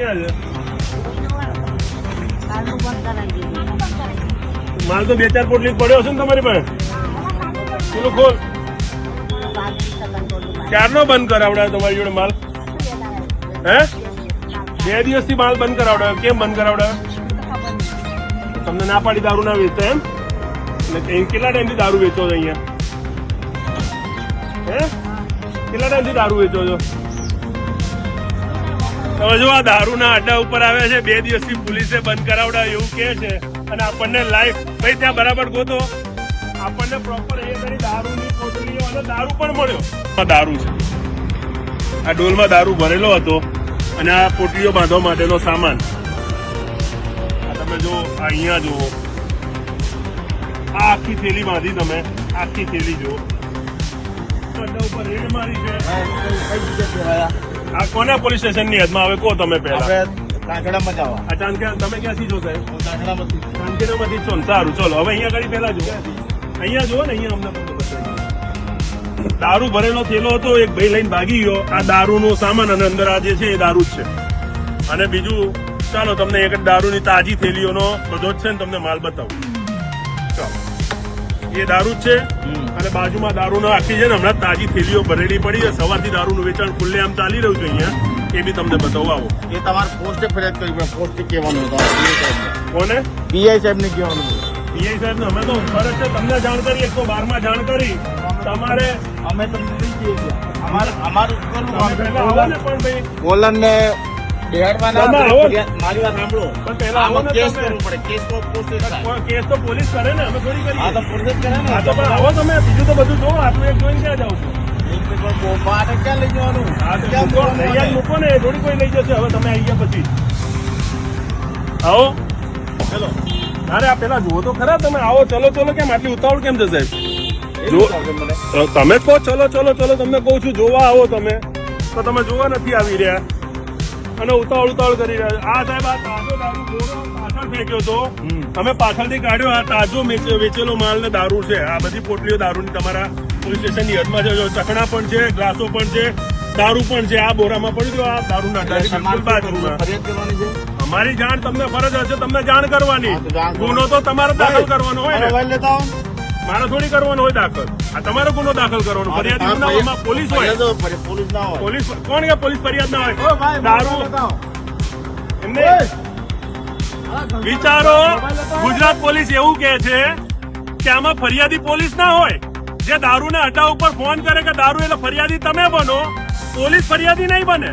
ક્યાં છે? માલ તો 2-4 પોટલી પડ્યો છે ને તમારી પાસે? પેલું ખોલ. ક્યારનો બંધ કરાવડાયો તમારી જોડે માલ? હે? 2 દિવસથી માલ બંધ કરાવડાયો. કેમ બંધ કરાવડાયો? તમને ના પાડી દારૂ ના વેચતા એમ? કેટલા ટાઈમથી દારૂ વેચો છો અહીંયા? હે? કેટલા ટાઈમથી દારૂ વેચો છો? તો જો આ દારૂના અડ્ડા ઉપર આવ્યા છે, 2 દિવસથી પોલીસે બંધ કરાવડાય એવું કે છે અને આપણને લાઈવ ભાઈ ત્યાં બરાબર ગોતો, આપણને પ્રોપર એ કરી દારૂની પોટલીઓ અને દારૂ પણ મળ્યો. દારૂ છે, આ ડોલમાં દારૂ ભરેલો હતો અને આ પોટલીઓ બાંધવા માટેનો સામાન. આ તમે જો અહીંયા જુઓ, આ આખી થેલી બાંધી, તમે આખી થેલી જુઓ. અડ્ડા ઉપર રેડ મારી છે. આ કોના પોલીસ સ્ટેશન ની હદમાં આવે કહો તમે પહેલા? કાંકડામાં જ આવા. તમે ક્યાંથી છો સાહેબ? કાંકડામાંથી. કાંકડામાંથી છો ને? સારું, ચલો હવે અહીંયા આગળ પહેલા જુઓ, અહીંયા જુઓ ને, અહીંયા અમને દારૂ ભરેલો થેલો હતો, એક ભાઈ લઈને ભાગી ગયો. આ દારૂનો સામાન અને અંદર આ જે છે એ દારૂ જ છે. અને બીજું ચાલો તમને એક દારૂની તાજી થેલીઓનો બધો જ છે ને તમને માલ બતાવું. ચાલો, એ દારૂ જ છે અને બાજુમાં દારૂનો આખી છે ને હમણાં તાજી થેલીઓ ભરેલી પડી છે. સવારથી દારૂનું વેચાણ ખુલ્લેઆમ ચાલી રહ્યું છે અહીંયા, એ બી તમને બતાવવા આવો. એ તમારે પોસ્ટે ફરિયાદ કરવી પડે. પોસ્ટે કહેવાનું હતું કોને? પીઆઈ સાહેબ ને કહેવાનું. પીઆઈ સાહેબ ને અમે તો ફરજ છે તમને જાણ કરી, 112 જાણ કરી. તમારે અમે તમને નહીં કહીએ. અમારું પહેલા આવો ને પણ ભાઈ બોલન ને બેહાડવાના. મારી વાત સાંભળો, પણ પહેલા આવો ને કેસ તમે. કરવું પડે. કેસ તો પોસ્ટે થાય. કેસ તો પોલીસ કરે ને, અમે થોડી કરીએ. હા તો પોલીસ જ કરે ને. હા તો પણ આવો તમે, બીજું તો બધું જોવો. આટલું એક જોઈને ક્યાં જાવ છો? બારે ક્યાં લઈ જવાનું? હા તો મૂકો, અહીંયા મૂકો ને, થોડી કોઈ લઈ જશે. હવે તમે આવી ગયા પછી આવો. ચલો, અરે આ પેલા જુઓ તો ખરા તમે. આવો, ચલો ચલો. કેમ આટલી ઉતાવળ કેમ છે સાહેબ? જો તમે કહો ચલો ચલો ચલો, તમને કહું છું જોવા આવો તમે, તો તમે જોવા નથી આવી રહ્યા અને ઉતાવળ કરી રહ્યા. આ સાહેબ આ તાજો દારૂ ગોળો પાછળ ફેંક્યો તો, તમે પાછળથી કાઢ્યો. આ તાજો વેચેલો માલ ને દારૂ છે. આ બધી પોટલીઓ દારૂની તમારા પોલીસ સ્ટેશનની હદમાં છે. ચકણા પણ છે, ગ્લાસો પણ છે, દારૂ પણ છે. આ બોરામાં પડ્યો. આ દારૂના બાજુમાં. અમારી જાણ તમને ફરજ હશે, તમને જાણ કરવાની. ગુનો તો તમારે દાખલ કરવાનો હોય ને, મારે થોડી કરવાનો હોય દાખલ. આ તમારો ગુનો દાખલ કરવાનો. ફરિયાદ પોલીસ હોય. પોલીસ કોણ કે પોલીસ ફરિયાદ ના હોય? દારૂ એમને વિચારો. ગુજરાત પોલીસ એવું કે છે કે આમાં ફરિયાદી પોલીસ ના હોય. જે દારૂના અડ્ડા ઉપર ફોન કરે કે દારૂ એટલે ફરિયાદી તમે બનો, પોલીસ ફરિયાદી નહીં બને.